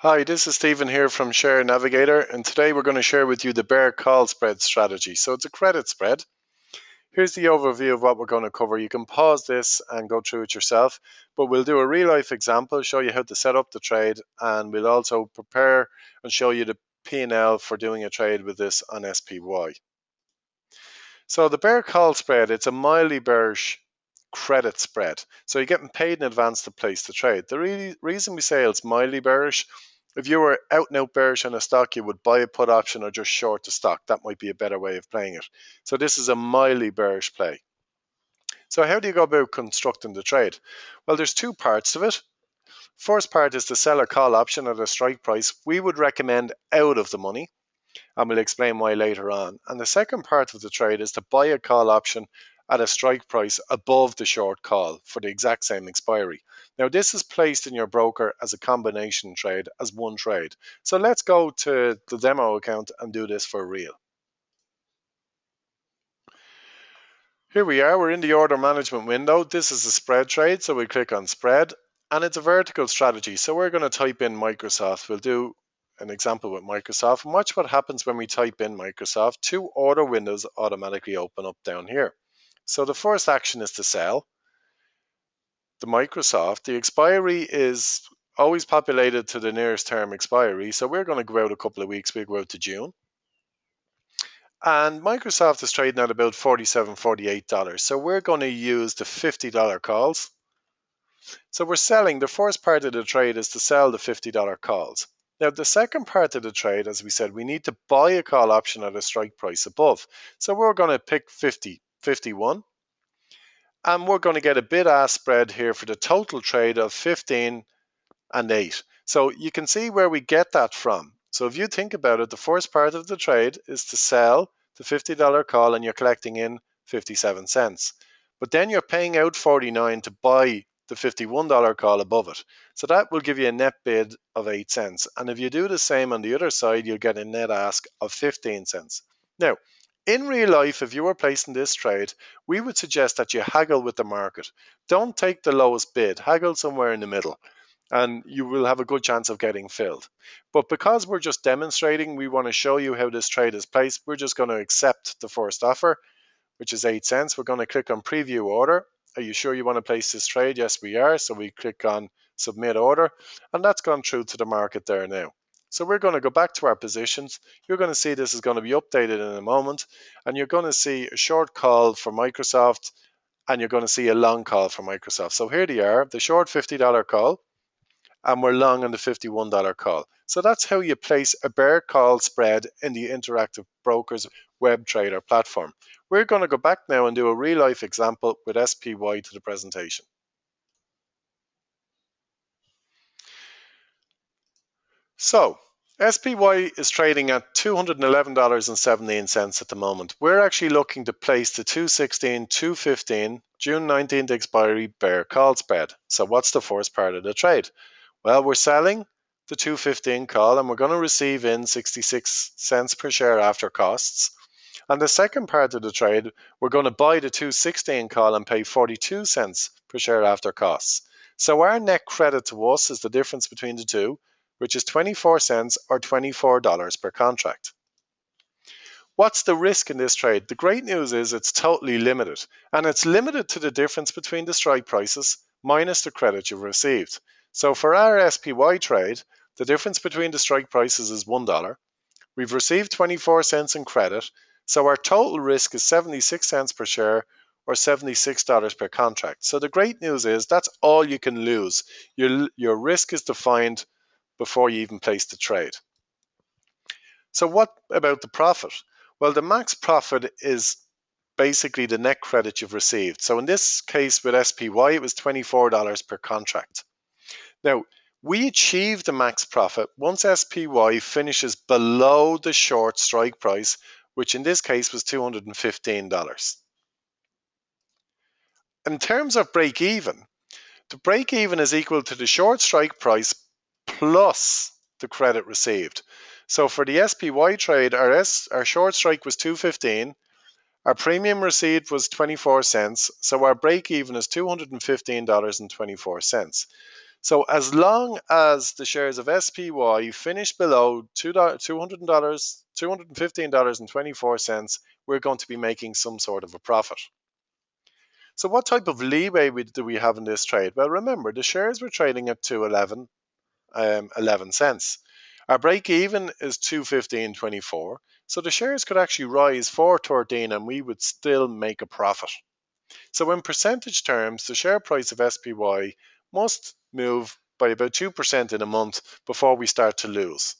Hi, this is Stephen here from Share Navigator, and today we're going to share with you the bear call spread strategy. So it's a credit spread. Here's the overview of what we're going to cover. You can pause this and go through it yourself, but we'll do a real life example, show you how to set up the trade, and we'll also prepare and show you the P&L for doing a trade with this on SPY. So the bear call spread, it's a mildly bearish credit spread. So you're getting paid in advance to place the trade. The reason we say it's mildly bearish, if you were out and out bearish on a stock, you would buy a put option or just short the stock. That might be a better way of playing it. So this is a mildly bearish play. So how do you go about constructing the trade? Well, there's two parts to it. First part is the seller call option at a strike price. We would recommend out of the money, and we'll explain why later on. And the second part of the trade is to buy a call option at a strike price above the short call for the exact same expiry. Now this is placed in your broker as a combination trade, as one trade. So let's go to the demo account and do this for real. Here we are, we're in the order management window. This is a spread trade, so we click on spread, and it's a vertical strategy. So we're going to type in Microsoft. We'll do an example with Microsoft, and watch what happens when we type in Microsoft. Two order windows automatically open up down here. So the first action is to sell the Microsoft. The expiry is always populated to the nearest term expiry, so we're going to go out a couple of weeks. We go out to June. And Microsoft is trading at about $47, $48. So we're going to use the $50 calls. So we're selling, the first part of the trade is to sell the $50 calls. Now the second part of the trade, as we said, we need to buy a call option at a strike price above. So we're going to pick 50, 51. And we're going to get a bid-ask spread here for the total trade of 15 and 8. So you can see where we get that from. So if you think about it, the first part of the trade is to sell the $50 call and you're collecting in 57 cents. But then you're paying out 49 to buy the $51 call above it. So that will give you a net bid of 8 cents. And if you do the same on the other side, you'll get a net ask of 15 cents. Now, in real life, if you were placing this trade, we would suggest that you haggle with the market. Don't take the lowest bid, haggle somewhere in the middle, and you will have a good chance of getting filled. But because we're just demonstrating, we want to show you how this trade is placed. We're just going to accept the first offer, which is 8 cents. We're going to click on preview order. Are you sure you want to place this trade? Yes, we are. So we click on submit order, and that's gone through to the market there now. So we're going to go back to our positions. You're going to see this is going to be updated in a moment, and you're going to see a short call for Microsoft, and you're going to see a long call for Microsoft. So here they are, the short $50 call, and we're long on the $51 call. So that's how you place a bear call spread in the Interactive Brokers web trader platform. We're going to go back now and do a real life example with SPY to the presentation. So SPY is trading at $211.17 at the moment. We're actually looking to place the 216, 215, June 19th expiry bear call spread. So what's the first part of the trade? Well, we're selling the 215 call and we're going to receive in 66 cents per share after costs. And the second part of the trade, we're going to buy the 216 call and pay 42 cents per share after costs. So our net credit to us is the difference between the two, which is 24 cents or $24 per contract. What's the risk in this trade? The great news is it's totally limited, and it's limited to the difference between the strike prices minus the credit you've received. So for our SPY trade, the difference between the strike prices is $1. We've received 24 cents in credit, so our total risk is 76 cents per share or $76 per contract. So the great news is that's all you can lose. Your risk is defined before you even place the trade. So what about the profit? Well, the max profit is basically the net credit you've received. So in this case with SPY, it was $24 per contract. Now, we achieve the max profit once SPY finishes below the short strike price, which in this case was $215. In terms of break even, the break even is equal to the short strike price plus the credit received. So for the SPY trade, our short strike was $215. Our premium received was 24 cents. So our break even is $215.24. So as long as the shares of SPY finish below $215.24, we're going to be making some sort of a profit. So what type of leeway do we have in this trade? Well, remember, the shares were trading at 211, 11 cents. Our break even is 215.24. So the shares could actually rise 413 and we would still make a profit. So in percentage terms, the share price of SPY must move by about 2% in a month before we start to lose.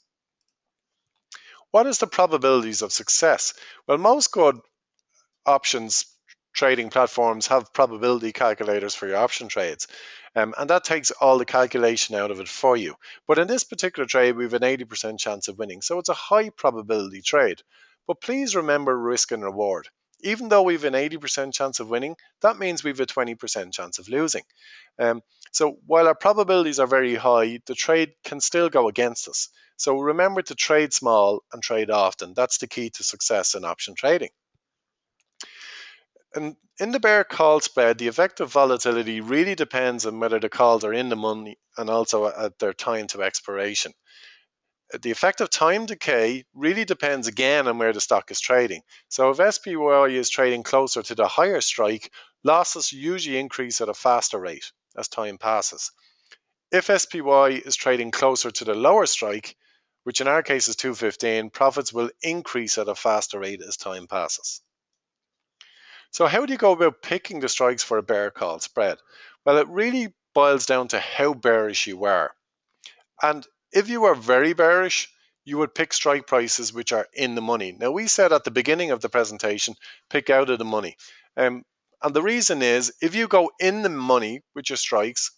What is the probabilities of success? Well, most good options trading platforms have probability calculators for your option trades, and that takes all the calculation out of it for you. But in this particular trade, we have an 80% chance of winning, so it's a high probability trade. But please remember risk and reward. Even though we have an 80% chance of winning, that means we have a 20% chance of losing. So while our probabilities are very high, the trade can still go against us. So remember to trade small and trade often. That's the key to success in option trading. And in the bear call spread, the effective volatility really depends on whether the calls are in the money and also at their time to expiration. The effective time decay really depends again on where the stock is trading. So if SPY is trading closer to the higher strike, losses usually increase at a faster rate as time passes. If SPY is trading closer to the lower strike, which in our case is 215, profits will increase at a faster rate as time passes. So how do you go about picking the strikes for a bear call spread? Well, it really boils down to how bearish you are. And if you are very bearish, you would pick strike prices which are in the money. Now, we said at the beginning of the presentation, pick out of the money. And the reason is, if you go in the money with your strikes,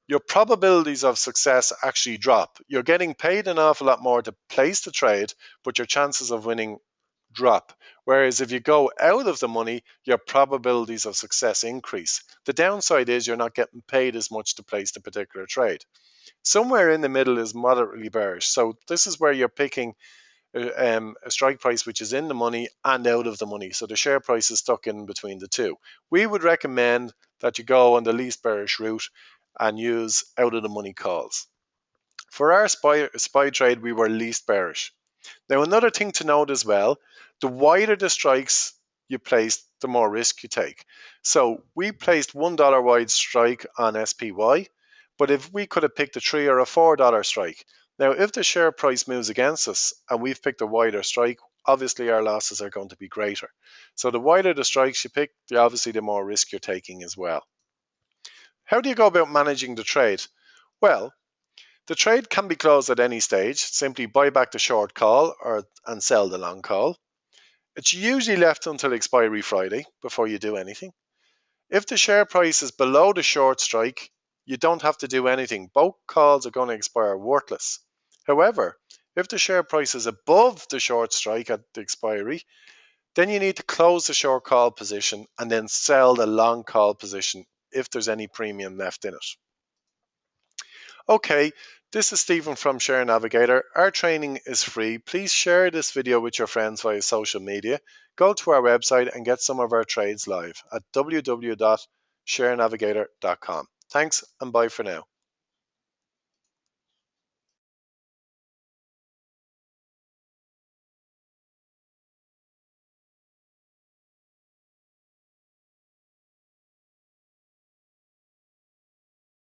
your probabilities of success actually drop. You're getting paid an awful lot more to place the trade, but your chances of winning drop. Whereas if you go out of the money, your probabilities of success increase. The downside is you're not getting paid as much to place the particular trade. Somewhere in the middle is moderately bearish. So this is where you're picking a strike price which is in the money and out of the money. So the share price is stuck in between the two. We would recommend that you go on the least bearish route and use out of the money calls. For our SPY trade, we were least bearish. Now, another thing to note as well, the wider the strikes you place, the more risk you take. So we placed $1 wide strike on SPY, but if we could have picked a $3 or a $4 strike. Now, if the share price moves against us and we've picked a wider strike, obviously our losses are going to be greater. So the wider the strikes you pick, obviously the more risk you're taking as well. How do you go about managing the trade? Well, the trade can be closed at any stage. Simply buy back the short call and sell the long call. It's usually left until expiry Friday before you do anything. If the share price is below the short strike, you don't have to do anything. Both calls are going to expire worthless. However, if the share price is above the short strike at the expiry, then you need to close the short call position and then sell the long call position if there's any premium left in it. Okay, this is Stephen from Share Navigator. Our training is free. Please share this video with your friends via social media. Go to our website and get some of our trades live at www.sharenavigator.com. Thanks and bye for now.